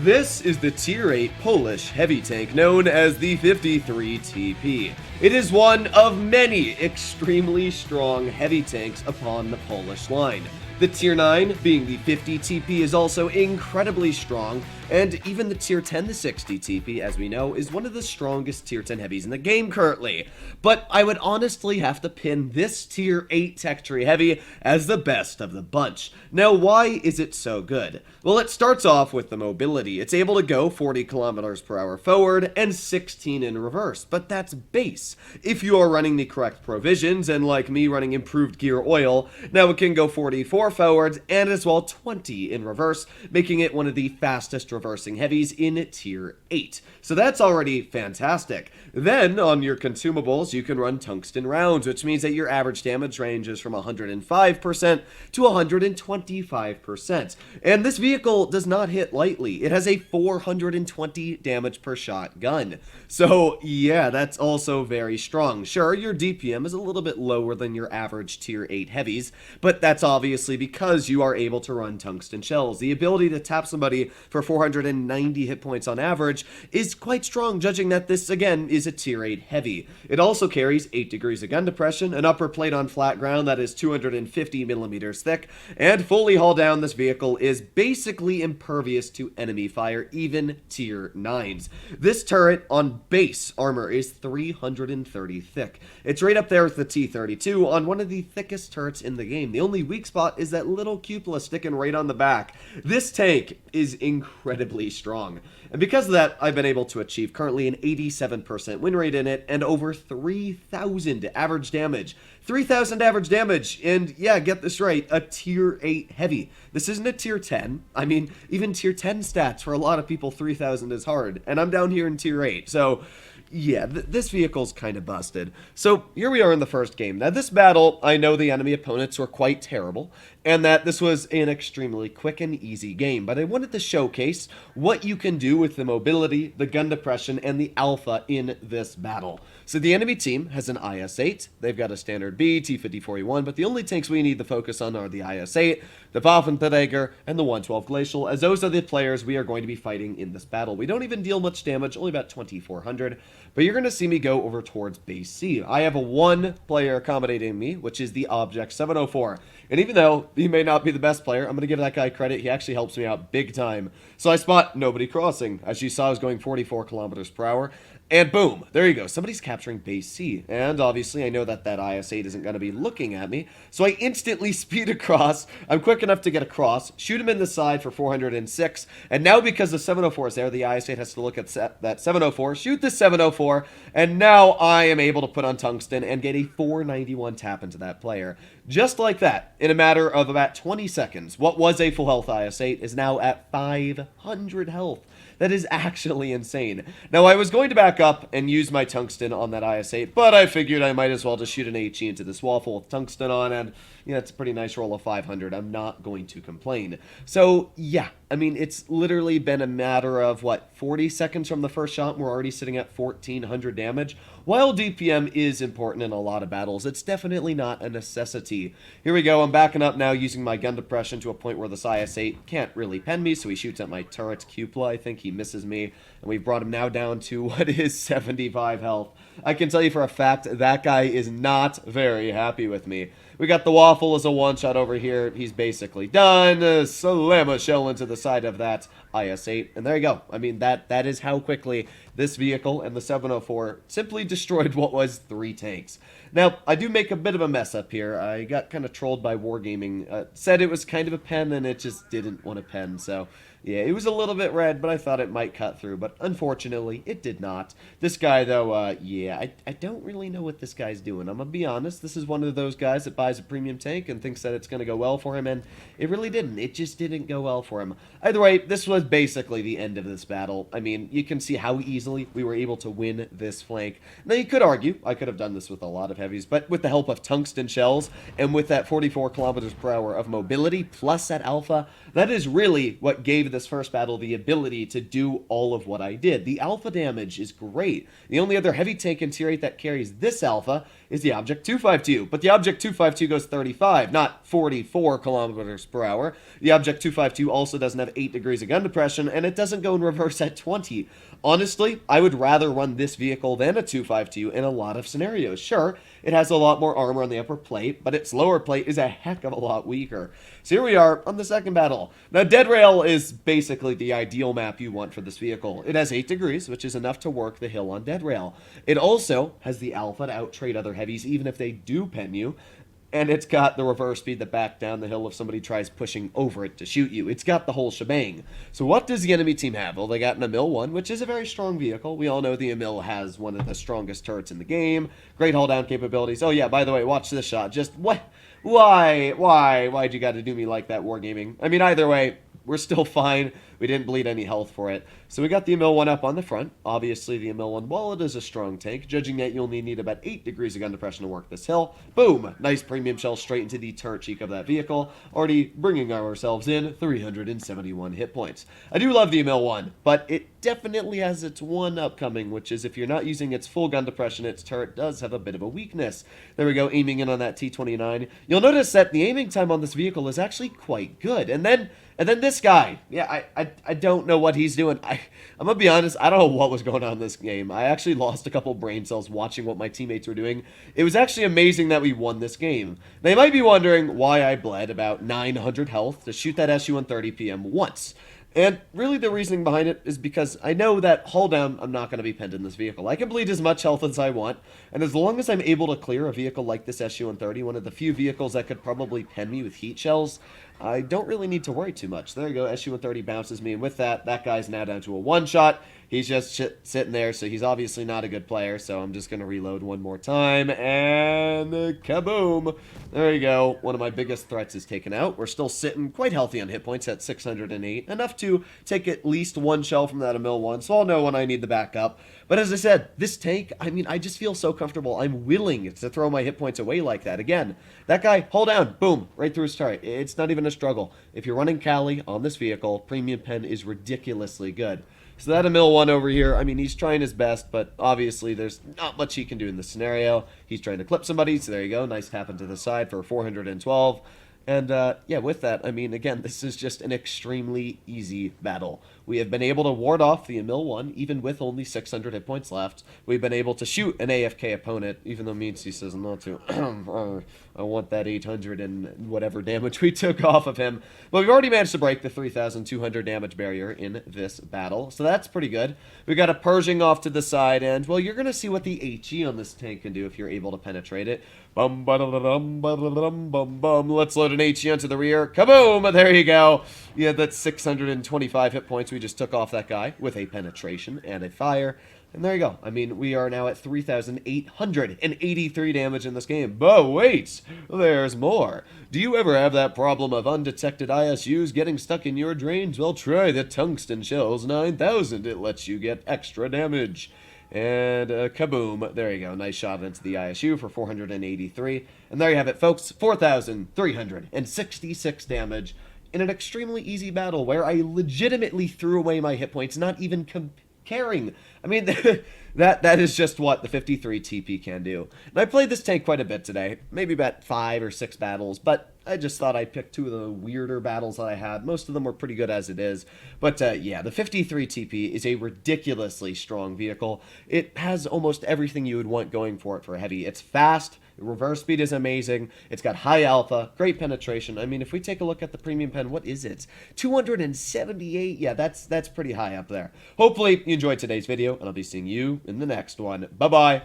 This is the Tier 8 Polish heavy tank known as the 53 TP. It is one of many extremely strong heavy tanks upon the Polish line. The Tier 9, being the 50 TP, is also incredibly strong, and even the Tier 10, the 60 TP, as we know, is one of the strongest Tier 10 heavies in the game currently. But I would honestly have to pin this Tier 8 Tech Tree Heavy as the best of the bunch. Now, why is it so good? Well, it starts off with the mobility. It's able to go 40 kilometers per hour forward and 16 in reverse, but that's base. If you are running the correct provisions, and like me running improved gear oil, now it can go 44 forwards and as well 20 in reverse, making it one of the fastest reversing heavies in Tier 8. So that's already fantastic. Then, on your consumables, you can run tungsten rounds, which means that your average damage ranges from 105% to 125%. And this vehicle does not hit lightly. It has a 420 damage per shot gun. So, yeah, that's also very strong. Sure, your DPM is a little bit lower than your average Tier 8 heavies, but that's obviously because you are able to run tungsten shells. The ability to tap somebody for 490 hit points on average is quite strong, judging that this, again, is a Tier 8 heavy. It also carries 8 degrees of gun depression, an upper plate on flat ground that is 250 millimeters thick, and fully haul down, this vehicle is basically impervious to enemy fire, even Tier 9s. This turret on base armor is 330 thick. It's right up there with the T-32 on one of the thickest turrets in the game. The only weak spot is that little cupola sticking right on the back. This tank is incredibly strong. And because of that, I've been able to achieve currently an 87% win rate in it and over 3,000 average damage. 3,000 average damage, and yeah, get this right, a Tier 8 heavy. This isn't a Tier 10. I mean, even Tier 10 stats, for a lot of people, 3,000 is hard, and I'm down here in Tier 8, so yeah, this vehicle's kind of busted. So here we are in the first game. Now this battle, I know the enemy opponents were quite terrible, and that this was an extremely quick and easy game, but I wanted to showcase what you can do with the mobility, the gun depression, and the alpha in this battle. So the enemy team has an IS-8, they've got a standard B, T-5041, but the only tanks we need to focus on are the IS-8, the Waffenträger, and the 112 Glacial, as those are the players we are going to be fighting in this battle. We don't even deal much damage, only about 2,400, but you're going to see me go over towards base C. I have a one player accommodating me, which is the Object 704, and even though he may not be the best player, I'm going to give that guy credit, he actually helps me out big time. So I spot nobody crossing. As you saw, I was going 44 kilometers per hour. And boom, there you go. Somebody's capturing base C. And obviously, I know that that IS-8 isn't going to be looking at me. So I instantly speed across. I'm quick enough to get across, shoot him in the side for 406. And now because the 704 is there, the IS-8 has to look at that 704, shoot the 704. And now I am able to put on tungsten and get a 491 tap into that player. Just like that, in a matter of about 20 seconds, what was a full health IS-8 is now at 500 health. That is actually insane. Now, I was going to back up and use my tungsten on that IS-8, but I figured I might as well just shoot an HE into this waffle with tungsten on, and yeah, it's a pretty nice roll of 500. I'm not going to complain. So, yeah, I mean, it's literally been a matter of, 40 seconds from the first shot, and we're already sitting at 1,400 damage. While DPM is important in a lot of battles, it's definitely not a necessity. Here we go, I'm backing up now using my gun depression to a point where this IS-8 can't really pen me, so he shoots at my turret's cupola. I think he misses me, and we've brought him now down to what is 75 health. I can tell you for a fact that guy is not very happy with me. We got the waffle as a one-shot over here. He's basically done. Slam a shell into the side of that IS-8. And there you go. I mean, that is how quickly this vehicle and the 704 simply destroyed what was 3 tanks. Now, I do make a bit of a mess up here. I got kind of trolled by Wargaming. Said it was kind of a pen, and it just didn't want a pen, so yeah, it was a little bit red, but I thought it might cut through, but unfortunately, it did not. This guy, though, yeah, I don't really know what this guy's doing. I'm gonna be honest, this is one of those guys that buys a premium tank and thinks that it's gonna go well for him, and it really didn't. It just didn't go well for him. Either way, this was basically the end of this battle. I mean, you can see how easily easily we were able to win this flank. Now, you could argue I could have done this with a lot of heavies, but with the help of tungsten shells and with that 44 kilometers per hour of mobility plus that alpha, that is really what gave this first battle the ability to do all of what I did. The alpha damage is great. The only other heavy tank in tier 8 that carries this alpha is the Object 252, but the Object 252 goes 35, not 44 kilometers per hour. The Object 252 also doesn't have 8 degrees of gun depression, and it doesn't go in reverse at 20. Honestly, I would rather run this vehicle than a 252 in a lot of scenarios. Sure, it has a lot more armor on the upper plate, but its lower plate is a heck of a lot weaker. So here we are on the second battle. Now, Dead Rail is basically the ideal map you want for this vehicle. It has 8 degrees, which is enough to work the hill on Dead Rail. It also has the alpha to outtrade other heavies, even if they do pen you. And it's got the reverse speed that back down the hill if somebody tries pushing over it to shoot you. It's got the whole shebang. So what does the enemy team have? Well, they got an Emil 1, which is a very strong vehicle. We all know the Emil has one of the strongest turrets in the game. Great hull-down capabilities. Oh, yeah, by the way, watch this shot. Just, what? Why'd you got to do me like that, Wargaming? I mean, either way, we're still fine. We didn't bleed any health for it. So we got the Emil 1 up on the front. Obviously, the Emil 1, while it is a strong tank, judging that you only need about 8 degrees of gun depression to work this hill. Boom! Nice premium shell straight into the turret cheek of that vehicle. Already bringing ourselves in 371 hit points. I do love the Emil 1, but it definitely has its one upcoming, which is if you're not using its full gun depression, its turret does have a bit of a weakness. There we go, aiming in on that T-29. You'll notice that the aiming time on this vehicle is actually quite good. And then this guy, yeah, I don't know what he's doing. I'm gonna be honest, I don't know what was going on in this game. I actually lost a couple brain cells watching what my teammates were doing. It was actually amazing that we won this game. They might be wondering why I bled about 900 health to shoot that SU-130 PM once. And really the reasoning behind it is because I know that hull down, I'm not going to be penned in this vehicle. I can bleed as much health as I want, and as long as I'm able to clear a vehicle like this SU-130, one of the few vehicles that could probably pen me with heat shells, I don't really need to worry too much. There you go, SU-130 bounces me, and with that, that guy's now down to a one-shot. He's just sitting there, so he's obviously not a good player, so I'm just going to reload one more time, and kaboom! There you go. One of my biggest threats is taken out. We're still sitting quite healthy on hit points at 608, enough to take at least one shell from that Emil 1, so I'll know when I need the backup. But as I said, this tank, I mean, I just feel so comfortable. I'm willing to throw my hit points away like that. Again, that guy, hold down, boom, right through his turret. It's not even a struggle. If you're running Cali on this vehicle, premium pen is ridiculously good. So that Emil 1 over here, I mean, he's trying his best, but obviously there's not much he can do in this scenario. He's trying to clip somebody, so there you go. Nice tap into the side for 412. And, yeah, with that, I mean, again, this is just an extremely easy battle. We have been able to ward off the Emil 1, even with only 600 hit points left. We've been able to shoot an AFK opponent, even though Meansy says not to. I want that 800 and whatever damage we took off of him. But we've already managed to break the 3,200 damage barrier in this battle, so that's pretty good. We got a Pershing off to the side, and, well, you're going to see what the HE on this tank can do if you're able to penetrate it. Bum, ba-da-da-dum, ba-da-da-dum, bum, bum. Let's load an HE onto the rear. Kaboom! There you go. Yeah, that's 625 hit points we just took off that guy with a penetration and a fire. And there you go. I mean, we are now at 3,883 damage in this game. But wait, there's more. Do you ever have that problem of undetected ISUs getting stuck in your drains? Well, try the Tungsten Shells 9000. It lets you get extra damage. And kaboom, there you go. Nice shot into the ISU for 483. And there you have it, folks. 4,366 damage in an extremely easy battle where I legitimately threw away my hit points, not even caring. I mean, that is just what the 53 TP can do. And I played this tank quite a bit today, maybe about 5 or 6 battles, but I just thought I'd pick 2 of the weirder battles that I had. Most of them were pretty good as it is. But yeah, the 53 TP is a ridiculously strong vehicle. It has almost everything you would want going for it for a heavy. It's fast. Reverse speed is amazing. It's got high alpha, great penetration. I mean, if we take a look at the premium pen, what is it? 278? Yeah, that's pretty high up there. Hopefully you enjoyed today's video, and I'll be seeing you in the next one. Bye-bye.